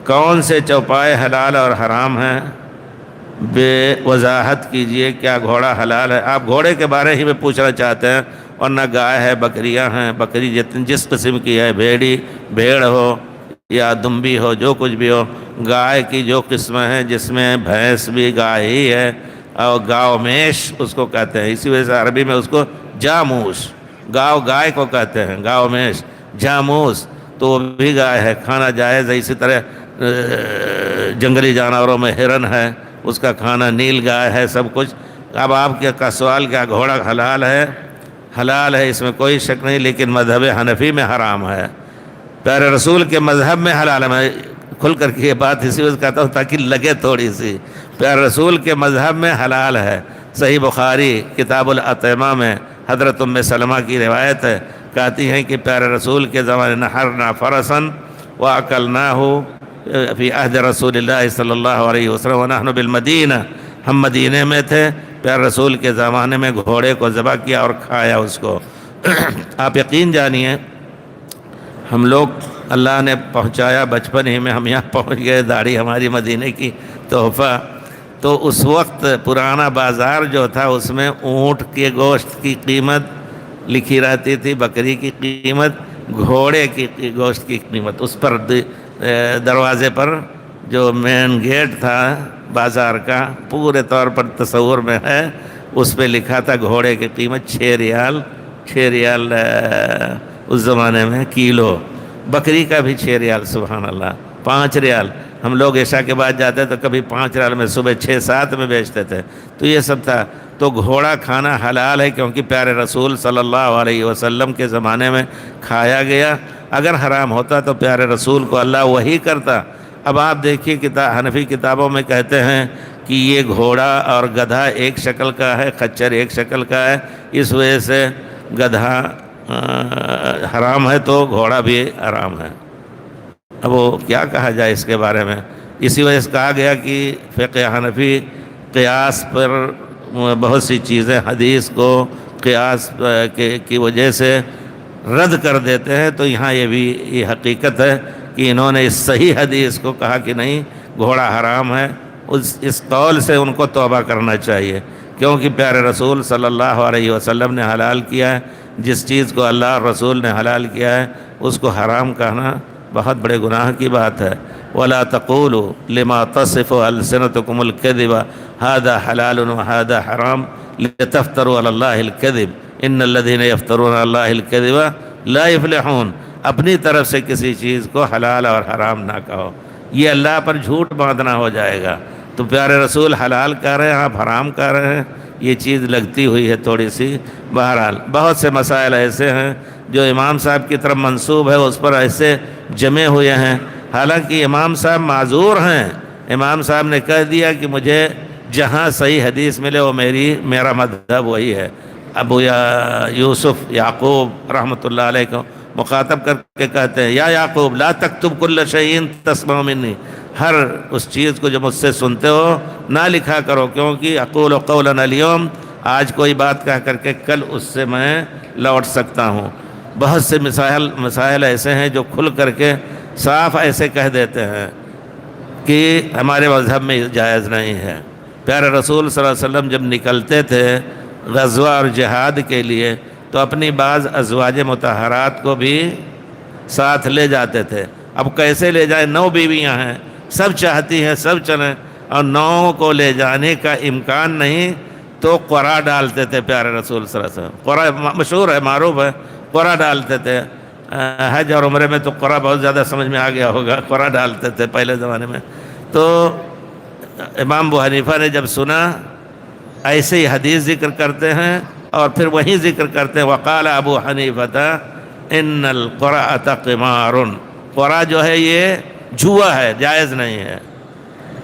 کون سے چوپائے حلال اور حرام ہیں، بے وضاحت کیجئے، کیا گھوڑا حلال ہے؟ آپ گھوڑے کے بارے ہی میں پوچھنا چاہتے ہیں، اور نہ گائے ہے، بکریاں ہیں، بکری جس قسم کی ہے، بھیڑ ہو یا دمبی ہو، جو کچھ بھی ہو، گائے کی جو قسمیں ہیں جس میں بھینس بھی گائے ہی ہے، اور گاؤ میش اس کو کہتے ہیں، اسی وجہ سے عربی میں اس کو جاموس، گائے کو کہتے ہیں، گاؤ میش، جاموس تو وہ بھی گائے ہے، کھانا جائز ہے۔ اسی طرح جنگلی جانوروں میں ہرن ہے، اس کا کھانا، نیل گائے ہے، سب کچھ۔ اب آپ کا سوال کیا گھوڑا حلال ہے؟ حلال ہے، اس میں کوئی شک نہیں، لیکن مذہب حنفی میں حرام ہے۔ پیارے رسول کے مذہب میں حلال ہے۔ میں کھل کر کے یہ بات اسی وجہ کہتا ہوں تاکہ لگے تھوڑی سی، پیارے رسول کے مذہب میں حلال ہے۔ صحیح بخاری کتاب الاطعمہ میں حضرت ام سلمہ کی روایت ہے، کہتی ہیں کہ پیارے رسول کے زمانے نحرنا فرسن واکلناہ فی عہد رسول اللہ صلی اللہ علیہ وسلم ونحن بالمدینہ، ہم مدینے میں تھے، پیارے رسول کے زمانے میں گھوڑے کو ذبح کیا اور کھایا اس کو۔ آپ یقین جانیے، ہم لوگ اللہ نے پہنچایا بچپن ہی میں، ہم یہاں پہنچ گئے، داڑھی ہماری مدینے کی تحفہ۔ تو اس وقت پرانا بازار جو تھا اس میں اونٹ کے گوشت کی قیمت لکھی رہتی تھی، بکری کی قیمت، گھوڑے کی گوشت کی قیمت، اس پر دروازے پر جو مین گیٹ تھا بازار کا، پورے طور پر تصور میں ہے، اس پہ لکھا تھا گھوڑے کی قیمت 6 ریال، 6 ریال اس زمانے میں کیلو، بکری کا بھی 6 ریال، سبحان اللہ، 5 ریال۔ ہم لوگ عشاء کے بعد جاتے تو کبھی 5 ریال میں، صبح 6-7 میں بیچتے تھے، تو یہ سب تھا۔ تو گھوڑا کھانا حلال ہے کیونکہ پیارے رسول صلی اللہ علیہ وسلم کے زمانے میں کھایا گیا۔ اگر حرام ہوتا تو پیارے رسول کو اللہ وحی کرتا۔ اب آپ دیکھیے حنفی کتابوں میں کہتے ہیں کہ یہ گھوڑا اور گدھا ایک شکل کا ہے، خچر ایک شکل کا ہے، اس وجہ سے گدھا حرام ہے تو گھوڑا بھی حرام ہے۔ اب وہ کیا کہا جائے اس کے بارے میں؟ اسی وجہ سے کہا گیا کہ فقہ حنفی قیاس پر بہت سی چیزیں حدیث کو قیاس کی وجہ سے رد کر دیتے ہیں، تو یہاں یہ حقیقت ہے کہ انہوں نے اس صحیح حدیث کو کہا کہ نہیں گھوڑا حرام ہے، اس قول سے ان کو توبہ کرنا چاہیے، کیونکہ پیارے رسول صلی اللہ علیہ وسلم نے حلال کیا ہے۔ جس چیز کو اللہ اور رسول نے حلال کیا ہے اس کو حرام کہنا بہت بڑے گناہ کی بات ہے۔ وَلَا تَقُولُوا لِمَا تَصِفُ أَلْسِنَتُكُمُ الْكَذِبَ هَذَا حَلَالٌ وَهَذَا حَرَامٌ لِتَفْتَرُوا عَلَى اللَّهِ الْكَذِبَ إِنَّ الَّذِينَ يَفْتَرُونَ عَلَى اللَّهِ الْكَذِبَ لَا يُفْلِحُونَ۔ اپنی طرف سے کسی چیز کو حلال اور حرام نہ کہو، یہ اللہ پر جھوٹ باندھنا ہو جائے گا۔ تو پیارے رسول حلال کہہ رہے ہیں، آپ حرام کہہ رہے ہیں، یہ چیز لگتی ہوئی ہے تھوڑی سی۔ بہرحال بہت سے مسائل ایسے ہیں جو امام صاحب کی طرف منسوب ہے، اس پر ایسے جمے ہوئے ہیں، حالانکہ امام صاحب معذور ہیں۔ امام صاحب نے کہہ دیا کہ مجھے جہاں صحیح حدیث ملے وہ میرا مذہب وہی ہے۔ ابو یوسف یعقوب رحمۃ اللہ علیہ کو مخاطب کر کے کہتے ہیں، یا یعقوب لا تکتب کل شیء تسمع منی، ہر اس چیز کو جو مجھ سے سنتے ہو نہ لکھا کرو، کیونکہ اقول قولا اليوم، آج کوئی بات کہہ کر کے کل اس سے میں لوٹ سکتا ہوں۔ بہت سے مسائل ایسے ہیں جو کھل کر کے صاف ایسے کہہ دیتے ہیں کہ ہمارے مذہب میں جائز نہیں ہے۔ پیارے رسول صلی اللہ علیہ وسلم جب نکلتے تھے غزوہ اور جہاد کے لیے تو اپنی بعض ازواج مطہرات کو بھی ساتھ لے جاتے تھے۔ اب کیسے لے جائیں؟ 9 بیویاں ہیں، سب چاہتی ہیں سب چلیں، اور 9 کو لے جانے کا امکان نہیں، تو قرعہ ڈالتے تھے پیارے رسول صلی اللہ علیہ وسلم۔ قرعہ مشہور ہے، معروف ہے، قرعہ ڈالتے تھے۔ حج اور عمرے میں تو قرعہ بہت زیادہ سمجھ میں آ گیا ہوگا، قرعہ ڈالتے تھے پہلے زمانے میں۔ تو امام ابو حنیفہ نے جب سنا، ایسے ہی حدیث ذکر کرتے ہیں اور پھر وہیں ذکر کرتے ہیں، وقال ابو حنیفہ ان القرعۃ قمار، قرعہ جو ہے یہ جوا ہے، جائز نہیں ہے۔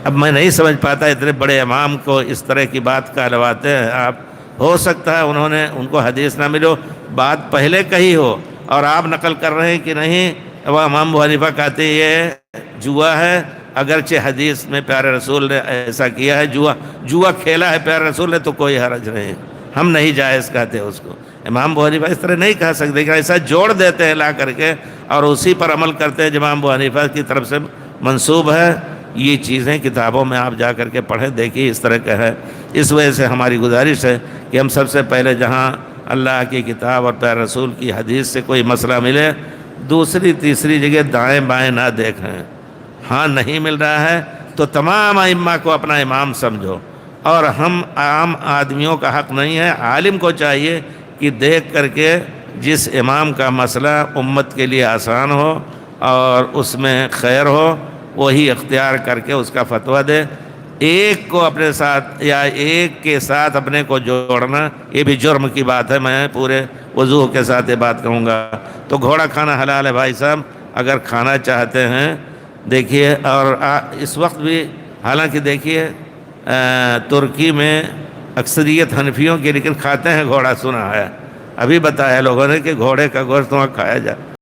اب میں نہیں سمجھ پاتا اتنے بڑے امام کو اس طرح کی بات کہلواتے ہیں آپ۔ ہو سکتا ہے ان کو حدیث نہ ملو، بات پہلے کہی ہو اور آپ نقل کر رہے ہیں کہ نہیں، وہ امام ابو حنیفہ کہتے ہیں یہ جوا ہے، اگرچہ حدیث میں پیارے رسول نے ایسا کیا ہے، جوا کھیلا ہے پیارے رسول نے، تو کوئی حرج نہیں، ہم نہیں جائز کہتے اس کو۔ امام ابو حنیفہ اس طرح نہیں کہہ سکتے کہ ایسا جوڑ دیتے ہیں لا کر کے اور اسی پر عمل کرتے ہیں جو امام ابو حنیفہ کی طرف سے منسوب ہے، یہ چیزیں کتابوں میں آپ جا کر کے پڑھیں، دیکھیے اس طرح کا ہے۔ اس وجہ سے ہماری گزارش ہے کہ ہم سب سے پہلے جہاں اللہ کی کتاب اور پیارے رسول کی حدیث سے کوئی مسئلہ ملے، دوسری تیسری جگہ دائیں بائیں نہ دیکھیں۔ ہاں نہیں مل رہا ہے تو تمام ائمہ کو اپنا امام سمجھو، اور ہم عام آدمیوں کا حق نہیں ہے، عالم کو چاہیے کہ دیکھ کر کے جس امام کا مسئلہ امت کے لیے آسان ہو اور اس میں خیر ہو وہی اختیار کر کے اس کا فتویٰ دے۔ ایک کو اپنے ساتھ یا ایک کے ساتھ اپنے کو جوڑنا یہ بھی جرم کی بات ہے۔ میں پورے وضوح کے ساتھ یہ بات کہوں گا۔ تو گھوڑا کھانا حلال ہے بھائی صاحب، اگر کھانا چاہتے ہیں دیکھیے۔ اور اس وقت بھی حالانکہ دیکھیے ترکی میں اکثریت حنفیوں کی، لیکن کھاتے ہیں گھوڑا، سنا ہے، ابھی بتایا لوگوں نے کہ گھوڑے کا گوشت وہاں کھایا جائے۔